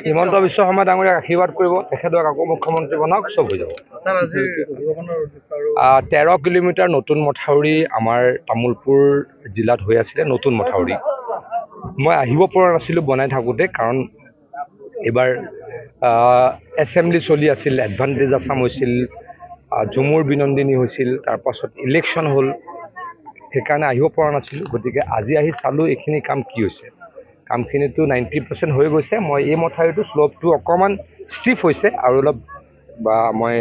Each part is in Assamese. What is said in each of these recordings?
হিমন্ত বিশ্ব শৰ্মা ডাঙৰীয়াক আশীৰ্বাদ কৰিব তেখেতক আকৌ মুখ্যমন্ত্ৰী বনাওক চব হৈ যাব 13 কিলোমিটাৰ নতুন মথাউৰি আমাৰ তামুলপুৰ জিলাত হৈ আছিল নতুন মথাউৰি মই আহিব পৰা নাছিলো বনাই থাকোতে কাৰণ এবাৰ এছেম্বলি চলি আছিল এডভান্টেজ আসাম হৈছিল ঝুমুৰ বিনন্দিনী হৈছিল তাৰ পাছত ইলেকশ্যন হ'ল সেইকাৰণে আহিব পৰা নাছিলো গতিকে আজি আহি চালো এইখিনি কাম কি হৈছে কামখিনিতো 90% হৈ গৈছে মই এই মথাউৰিটো স্লোপটো অকমান ষ্টিফ হৈছে আৰু অলপ বা মই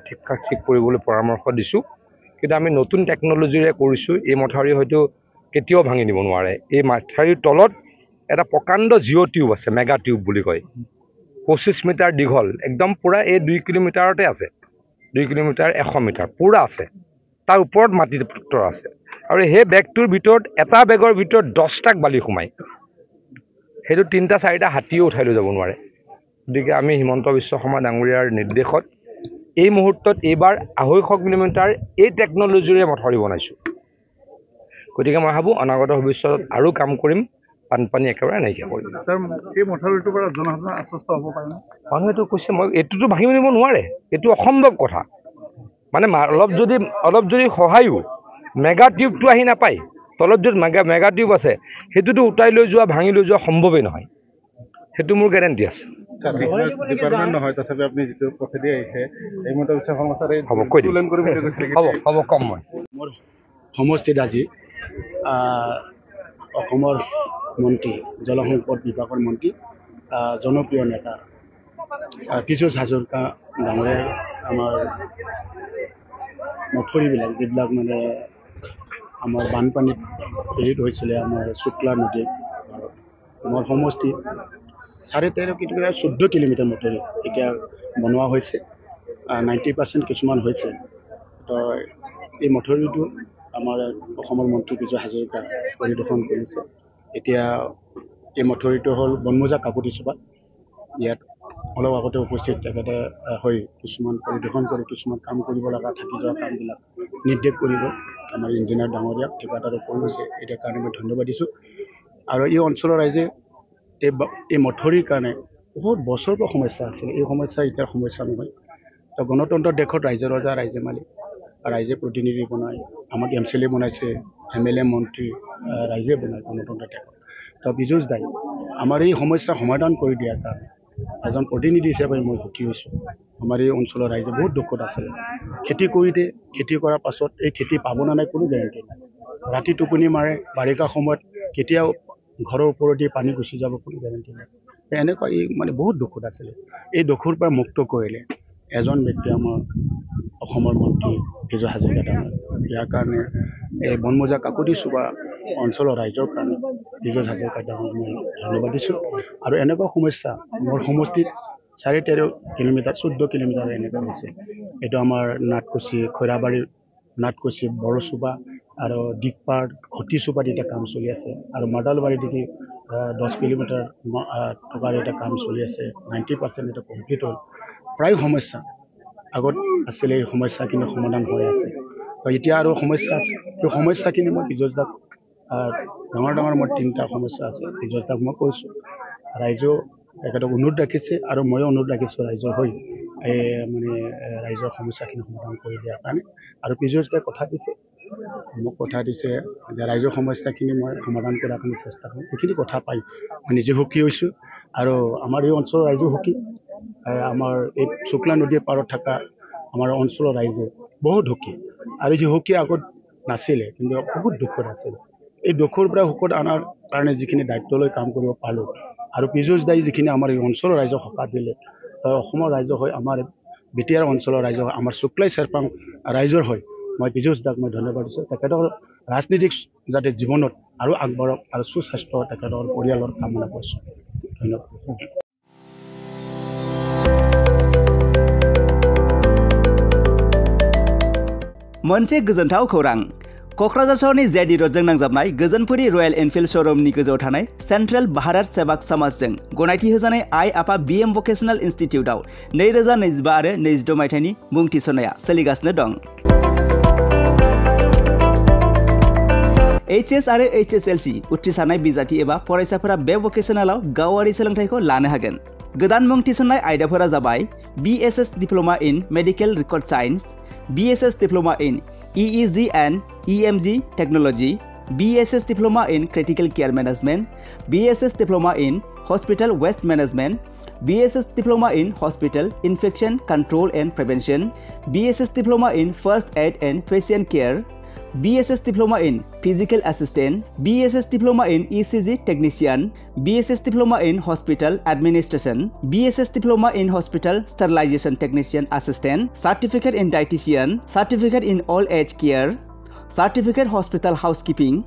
ঠিক কৰিবলৈ পৰামৰ্শ দিছো কিন্তু আমি নতুন টেকনলজিৰে কৰিছো এই মথাউৰি হয়তো কেতিয়াও ভাঙি নিব নোৱাৰে এই মথাউৰিৰ তলত এটা প্ৰকাণ্ড জিঅ' টিউব আছে মেগা টিউব বুলি কয় 25 মিটাৰ দীঘল একদম পুৰা এই 2 কিলোমিটাৰতে আছে 2 কিলোমিটাৰ 100 মিটাৰ পুৰা আছে তাৰ ওপৰত মাটিৰ ফুট আছে আৰু সেই বেগটোৰ ভিতৰত এটা বেগৰ ভিতৰত 10টাক বালি সোমাই সেইটো 3টা 4টা হাতীও উঠাই লৈ যাব নোৱাৰে গতিকে আমি হিমন্ত বিশ্ব শৰ্মা ডাঙৰীয়াৰ নিৰ্দেশত এই মুহূৰ্তত এইবাৰ 250 কিলোমিটাৰ এই টেকনলজিৰে মথাউৰি বনাইছো গতিকে মই ভাবো অনাগত ভৱিষ্যতত আৰু কাম কৰিম পানী একেবাৰে নাইকিয়া কৰিম এই মথাউৰিটোৰ পৰা জনসাধাৰণ আশ্বস্ত হ'ব পাৰে মানুহেতো কৈছে মই এইটোতো ভাঙি নিব নোৱাৰে এইটো অসম্ভৱ কথা মানে অলপ যদি সহায়ো মেগা টিউবটো আহি নাপায় তলত য'ত মেগা টিউব আছে সেইটোতো উঠাই লৈ যোৱা ভাঙি লৈ যোৱা সম্ভৱেই নহয় সেইটো মোৰ গ্যাৰান্টি আছে ডিপাৰ্টমেণ্ট নহয় তথাপি আপুনি যিটো পথেদি আহিছে এই মতে হ'ব কম মই মোৰ সমষ্টিত আজি অসমৰ মন্ত্ৰী জলসম্পদ বিভাগৰ মন্ত্ৰী জনপ্ৰিয় নেতা পীযুষ হাজৰিকা ডাঙৰীয়াই আমাৰ মথাউৰিবিলাক যিবিলাক মানে আমাৰ বানপানীত হেৰিত হৈছিলে আমাৰ শুক্লা নদী মোৰ সমষ্টি 13.5 কিলোমিটাৰ 14 কিলোমিটাৰ মথাউৰি এতিয়া বনোৱা হৈছে 90% কিছুমান হৈছে তো এই মথাউৰিটো আমাৰ অসমৰ মন্ত্ৰী পীযুষ হাজৰিকা পৰিদৰ্শন কৰিছে এতিয়া এই মথাউৰিটো হ'ল বনমোজা কাকতিচুবা ইয়াত অলপ আগতে উপস্থিত তেখেতে হৈ কিছুমান পৰিদৰ্শন কৰি কিছুমান কাম কৰিব লগা থাকি যোৱা কামবিলাক নিৰ্দেশ কৰিব আমাৰ ইঞ্জিনিয়াৰ ডাঙৰীয়াক ঠিকাদাৰ কৰিছে এটাৰ কাৰণে মই ধন্যবাদ দিছোঁ আৰু এই অঞ্চলৰ ৰাইজে এই মথাউৰিৰ কাৰণে বহুত বছৰৰ পৰা সমস্যা আছিল এই সমস্যা এতিয়াৰ সমস্যা নহয় তো গণতন্ত্ৰ দেশত ৰাইজৰ ৰজা ৰাইজে মালিক ৰাইজে প্ৰতিনিধি বনায় আমাক MCLA বনাইছে MLA মন্ত্ৰী ৰাইজে বনায় গণতন্ত্ৰ দেশত তো পীযুষ দাই আমাৰ এই সমস্যা সমাধান কৰি দিয়াৰ কাৰণে এজন প্ৰতিনিধি হিচাপে মই সুখী হৈছোঁ আমাৰ এই অঞ্চলৰ ৰাইজে বহুত দুখত আছে খেতি কৰিতে খেতি কৰাৰ পাছত এই খেতি পাব নে নাই কোনো গেৰাণ্টি নাই ৰাতি টোপনি মাৰে বাৰিষা সময়ত কেতিয়াও ঘৰৰ ওপৰেদি পানী গুচি যাব কোনো গেৰাণ্টি নাই এনেকুৱা এই মানে বহুত দুখত আছিলে এই দুখৰ পৰা মুক্ত কৰিলে এজন ব্যক্তি আমাৰ অসমৰ মন্ত্ৰী পীযুষ হাজৰিকা ডাঙৰীয়া ইয়াৰ কাৰণে এই বনমোজা কাকতিচুবা অঞ্চলৰ ৰাইজৰ কাৰণে পীযুষ হাজৰিকা ডাঙৰীয়াক মই ধন্যবাদ দিছোঁ আৰু এনেকুৱা সমস্যা মোৰ সমষ্টিত 13.5 কিলোমিটাৰ 14 কিলোমিটাৰ এনেকুৱা হৈছে এইটো আমাৰ নাটকুচি খৈৰাবাৰীৰ নাটকুচি বড়চুবা আৰু দিকপাৰ ঘটিচুবাত এটা কাম চলি আছে আৰু মাডালবাৰীত 10 কিলোমিটাৰ টকাৰ এটা কাম চলি আছে 90% এটা কমপ্লিট হ'ল প্ৰায় সমস্যা আগত আছিলে এই সমস্যাখিনি সমাধান হৈ আছে এতিয়া আৰু সমস্যা আছে এই সমস্যাখিনি মই পীযুষ দাক ডাঙৰ মোৰ 3টা সমস্যা আছে পীযুষ দাক মই কৈছোঁ ৰাইজেও তেখেতক অনুৰোধ ৰাখিছে আৰু ময়ো অনুৰোধ ৰাখিছোঁ ৰাইজৰ হৈ মানে ৰাইজৰ সমস্যাখিনি সমাধান কৰি দিয়াৰ কাৰণে আৰু পীযুষ দাই মোক কথা দিছে যে ৰাইজৰ সমস্যাখিনি মই সমাধান কৰাৰ কাৰণে চেষ্টা কৰিম এইখিনি কথা পাই মই নিজে সুখী হৈছোঁ আৰু আমাৰ এই অঞ্চলৰ ৰাইজো সুখী আমাৰ এই শুক্লা নদীৰ পাৰত থকা আমাৰ অঞ্চলৰ ৰাইজে বহুত সুখী আৰু যি সুখী আগত নাছিলে কিন্তু বহুত দুখত আছিল এই দুখৰ পৰা সুখত অনাৰ কাৰণে যিখিনি দায়িত্ব লৈ কাম কৰিব পালোঁ আৰু পীযুষ দাই যিখিনি আমাৰ এই অঞ্চলৰ ৰাইজক সকাহ দিলে অসমৰ ৰাইজৰ হৈ আমাৰ বিটিআৰ অঞ্চলৰ ৰাইজৰ আমাৰ শুক্লাই চেৰপাং ৰাইজৰ হৈ মই পীযুষ দাক মই ধন্যবাদ দিছোঁ তেখেতৰ ৰাজনীতিক যাতে জীৱনত আৰু আগবাঢ়ক আৰু সুস্বাস্থ্য তেখেতৰ পৰিয়ালৰ কামনা কৰিছোঁ ধন্যবাদ मोनसे गोजोनथाव खौरां क'क्राझार सहरनि जेडी र'डजों नांजाबनाय गोजोनपुरी रयेल एनफिल्ड श'रुमनि गोजौआव थानाय सेन्ट्रेल भारत सेवाक समाजजों गनायथि होजानाय आइ आफा BM भकेशनेल इन्स्टिटिउटआव 2025 आरो 26 मायथाइनि मुं थिसननाया सोलिगासिनो दं। HS आरो HSLC उथ्रिसारनाय बिजाथि एबा फरायसाफोरा बे भकेशनेलाव गावारि सोलोंथाइखौ लानो हागोन। गोदान मुं थिसननाय आयदाफोरा जाबाय BSS diploma in medical record science, BSS diploma in EEG and EMG technology, BSS diploma in critical care management, BSS diploma in hospital waste management, BSS diploma in hospital infection control and prevention, BSS diploma in first aid and patient care, BSS diploma in physical assistant, BSS diploma in ECG technician, BSS diploma in hospital administration, BSS diploma in hospital sterilisation technician assistant, certificate in dietitian, certificate in old age care, certificate hospital housekeeping,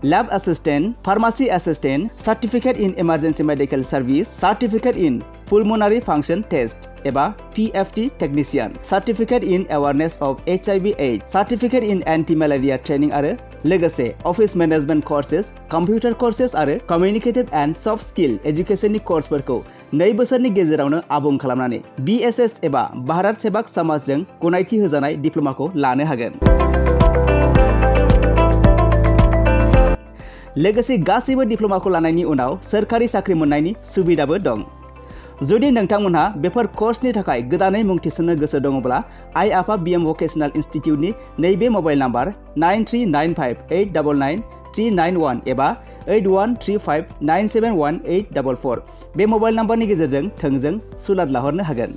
lab assistant, pharmacy assistant, certificate in emergency medical service, certificate in pulmonary function test एबा PFT technician, certificate in awareness of HIV/AIDS, certificate in anti malaria training आरो लोगोसे office management courses, computer courses आरो कम्युनिकेटिव एंड सफ्ट स्किल एजुकेशननि कोर्सफोरखौ 2 बोसोरनि गेजेरावनो आबुं खालामनानै BSS एबा भारत सेवाक समाजजों गनायथि होजानाय डिप्लोमाखौ लानो हागोन। लोगोसे गासैबो डिप्लोमाखौ लानायनि उनाव सोरखारि साख्रि मोननायनि सुबिदाबो दं। जुदि नोंथांमोनहा बेफोर कोर्सनि थाखाय गोदानै मुं थिसननो गोसो दङब्ला आइ आफा BM भकेशनेल इन्स्टिट्यूटनि नैबे मबाइल नम्बर 9395899391 एबा 8135971844 बे मबाइल नम्बरनि गेजेरजों थोंजों सुलाद लाहरनो हागोन।